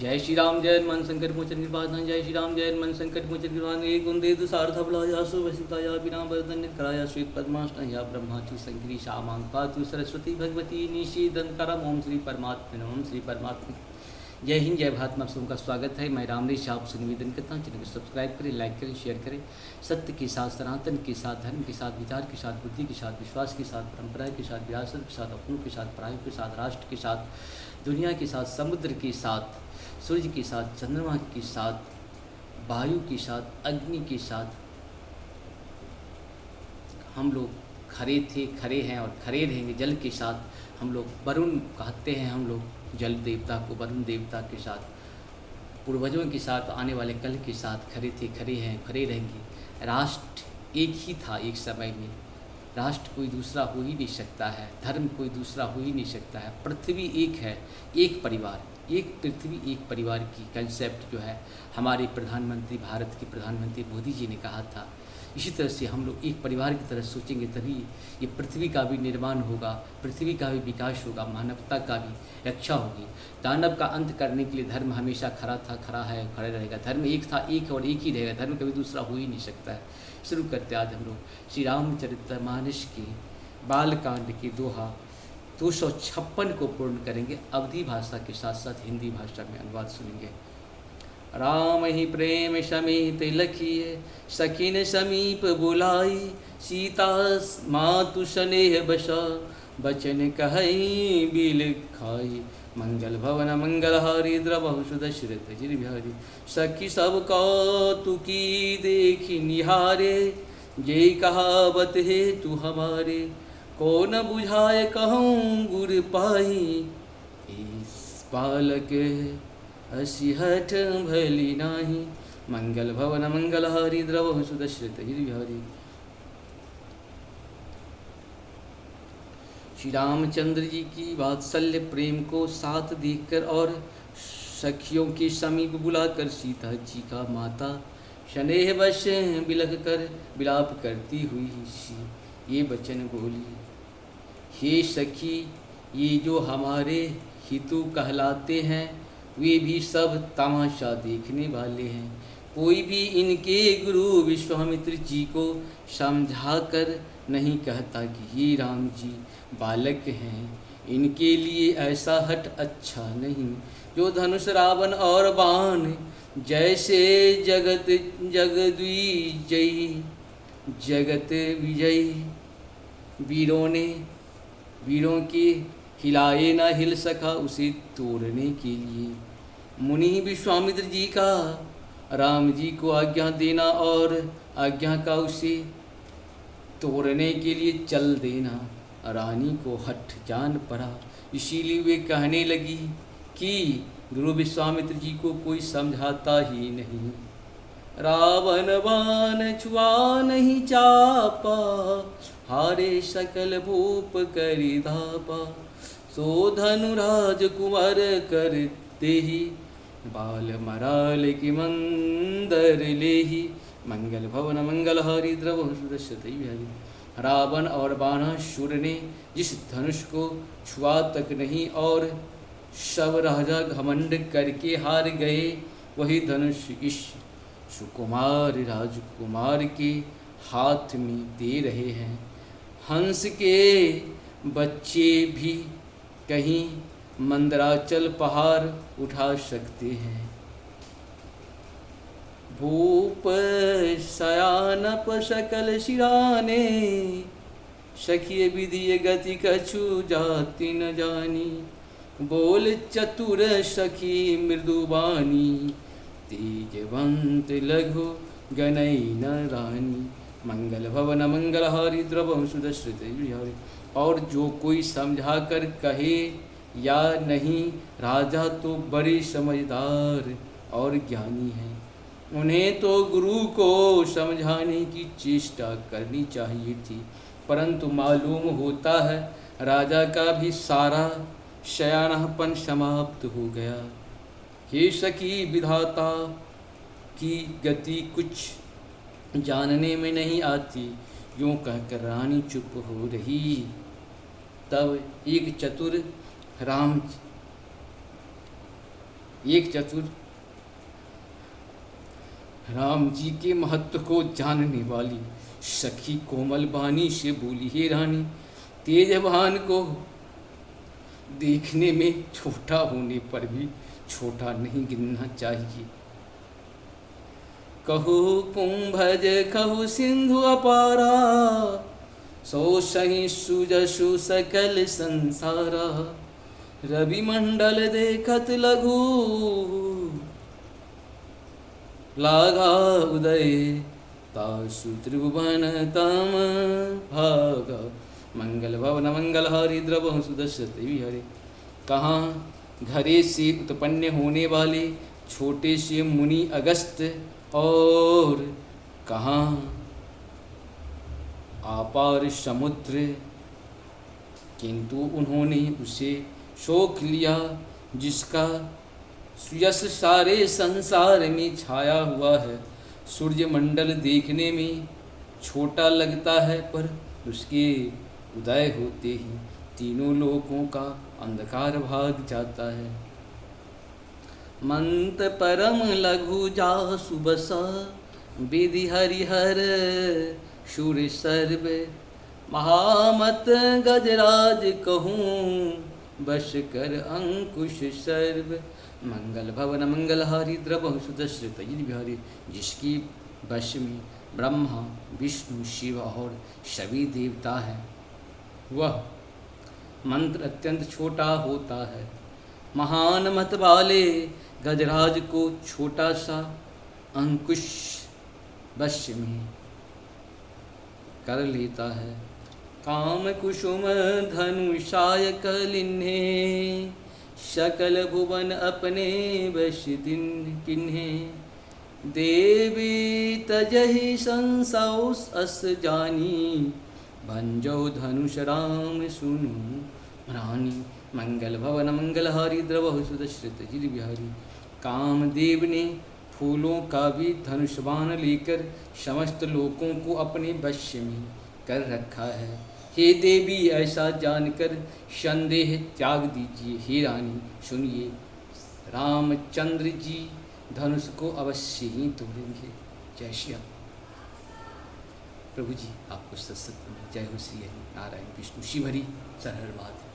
जय श्री राम जय हनुमान संकट मोचन कृपाधान। जय श्री राम जय हनुमान संकट मोचन कृपाधान। एक कुंदेतु सार्धफलाया सुवसिताया बिना वरदन्य कराया श्वेत पद्माष्टया ब्रह्माचु संकरी शामां पातु सरस्वती भगवती निषेधनकरम। ओम श्री परमात्मा ओम श्री परमात्मा। जय हिंद जय भारत में आप सबका स्वागत है। मैं रामदेश आपसे निवेदन करता हूँ, चैनल को सब्सक्राइब करें, लाइक करें, शेयर करें। सत्य के साथ, सनातन के साथ, धर्म के साथ, विचार के साथ, बुद्धि के साथ, विश्वास के साथ, परंपरा के साथ, विरासत के साथ, अपनों के साथ, परायों के साथ, राष्ट्र के साथ, दुनिया के साथ, समुद्र के साथ, सूर्य के साथ, चंद्रमा के साथ, वायु के साथ, अग्नि के साथ हम लोग खरे थे, खरे हैं और खरे रहेंगे। जल के साथ हम लोग वरुण कहते हैं, हम लोग जल देवता को वरुण देवता के साथ, पूर्वजों के साथ, आने वाले कल के साथ खरे थे, खरे हैं, खरे रहेंगे। राष्ट्र एक ही था एक समय में, राष्ट्र कोई दूसरा हो ही नहीं सकता है, धर्म कोई दूसरा हो ही नहीं सकता है। पृथ्वी एक है, एक परिवार, एक पृथ्वी एक परिवार की कंसेप्ट जो है हमारे प्रधानमंत्री, भारत के प्रधानमंत्री मोदी जी ने कहा था। इसी तरह से हम लोग एक परिवार की तरह सोचेंगे तभी ये पृथ्वी का भी निर्माण होगा, पृथ्वी का भी विकास होगा, मानवता का भी रक्षा होगी। दानव का अंत करने के लिए धर्म हमेशा खड़ा था, खड़ा है, खड़ा रहेगा। धर्म एक था, एक और एक ही रहेगा, धर्म कभी दूसरा हो ही नहीं सकता है। शुरू करते आज हम लोग श्री रामचरितमानस के बालकांड के दोहा 256 को पूर्ण करेंगे। अवधी भाषा के साथ साथ हिंदी भाषा में अनुवाद सुनेंगे। राम ही प्रेम समेत लखिए, सखिन समीप बुलाई, सीता मातु स्नेह बसा, बचन कहई बिल खाई। मंगल भवन मंगल हारी, द्रवहु सुदशरथ जिर बिहारी। सखी सब कौतुकी देखी निहारे, जे कहावत है तू हमारे। को न बुझाए कहूँ गुर पाई, इस बालक असिहठ भली नाही। मंगल भवन मंगल हारी, द्रवहु सुदशरथ जिर बिहारी। श्री रामचंद्र जी की वात्सल्य प्रेम को साथ देखकर और सखियों के समीप बुलाकर सीता जी का माता स्नेह वश बिलख कर विलाप करती हुई ये वचन बोली। हे सखी, ये जो हमारे हितु कहलाते हैं वे भी सब तमाशा देखने वाले हैं। कोई भी इनके गुरु विश्वामित्र जी को समझाकर नहीं कहता कि ये राम जी बालक हैं, इनके लिए ऐसा हट अच्छा नहीं। जो धनुष रावण और बाण जैसे जगत जगद्विजयी जगत विजयी वीरों के हिलाए न हिल सका उसे तोड़ने के लिए। मुनि विश्वामित्र जी का राम जी को आज्ञा देना और आज्ञा का उसे तोड़ने के लिए चल देना रानी को हठ जान पड़ा। इसीलिए वे कहने लगी कि गुरु विश्वामित्र जी को कोई समझाता ही नहीं। रावण बाण छुआ नहीं चापा, हारे सकल भूप करि धापा। सो धनुराज कुंवर करते ही, बाल मराल की मंदर लेही। मंगल भवन मंगल हारी, द्रवहु सुदशरथ बिहारी। रावण और बाणासुर ने जिस धनुष को छुआ तक नहीं और सब राजा घमंड करके हार गए, वही धनुष इस सुकुमार राजकुमार के हाथ में दे रहे हैं। हंस के बच्चे भी कहीं मंदराचल पहाड़ उठा सकते हैं। भूप शयानप सकल शिराने, सखिए विधि गति कछु जाति न जानी। बोल चतुर सखी मृदुबानी, तेजवंत लघु गनई न रानी। मंगल भवन मंगल हारी, द्रवहु सुदशरथ बिहारी। और जो कोई समझा कर कहे या नहीं, राजा तो बड़े समझदार और ज्ञानी हैं। उन्हें तो गुरु को समझाने की चेष्टा करनी चाहिए थी, परंतु मालूम होता है राजा का भी सारा शयानापन समाप्त हो गया। हे सखी, विधाता की गति कुछ जानने में नहीं आती। यूँ कहकर रानी चुप हो रही। तब एक चतुर एक चतुर राम जी के महत्व को जानने वाली सखी कोमल बानी से बोली, हे रानी, तेजवान को देखने में छोटा होने पर भी छोटा नहीं गिनना चाहिए। कहो कुंभज कहो सिंधु अपारा, सो सही सुजसु सकल संसारा। रवि मंडल देखत लघु, लागा उदय तासु त्रिभुवन तम भागा। मंगल भवन मंगल हरि द्रव सुदर्शते हरे। कहाँ घरे से उत्पन्न होने वाले छोटे से मुनि अगस्त, और कहाँ अपार समुद्र, किंतु उन्होंने उसे सोख लिया जिसका यश सारे संसार में छाया हुआ है। सूर्य मंडल देखने में छोटा लगता है, पर उसके उदय होते ही तीनों लोकों का अंधकार भाग जाता है। मंत परम लघु जासु बसा, विधि हरिहर शूर सर्व। महामत गजराज कहूँ, बश कर अंकुश सर्व। मंगल भवन मंगल हारी द्रव सुदर्शित बिहारी। जिसकी वश में ब्रह्मा विष्णु शिव और सभी देवता हैं, वह मंत्र अत्यंत छोटा होता है। महान मत वाले गजराज को छोटा सा अंकुश वश में कर लेता है। काम कुसुम धनुषाय कलिन्हे, सकल भुवन अपने वश दिन किन्हे। देवी तजहि संसौ अस जानी, भंजो धनुष राम सुनु रानी। मंगल भवन मंगल हारी द्रव सुदर्शित जिर बिहारी। कामदेव ने फूलों का भी धनुष्बाण लेकर समस्त लोकों को अपने वश में कर रखा है। हे देवी, ऐसा जानकर संदेह त्याग दीजिए। हे रानी सुनिए, रामचंद्र जी धनुष को अवश्य ही तोड़ेंगे। जय श्री राम। प्रभु जी आपको सत्संग में जय हो। श्री हरि नारायण विष्णु शिव हरि। सर हर महादेव।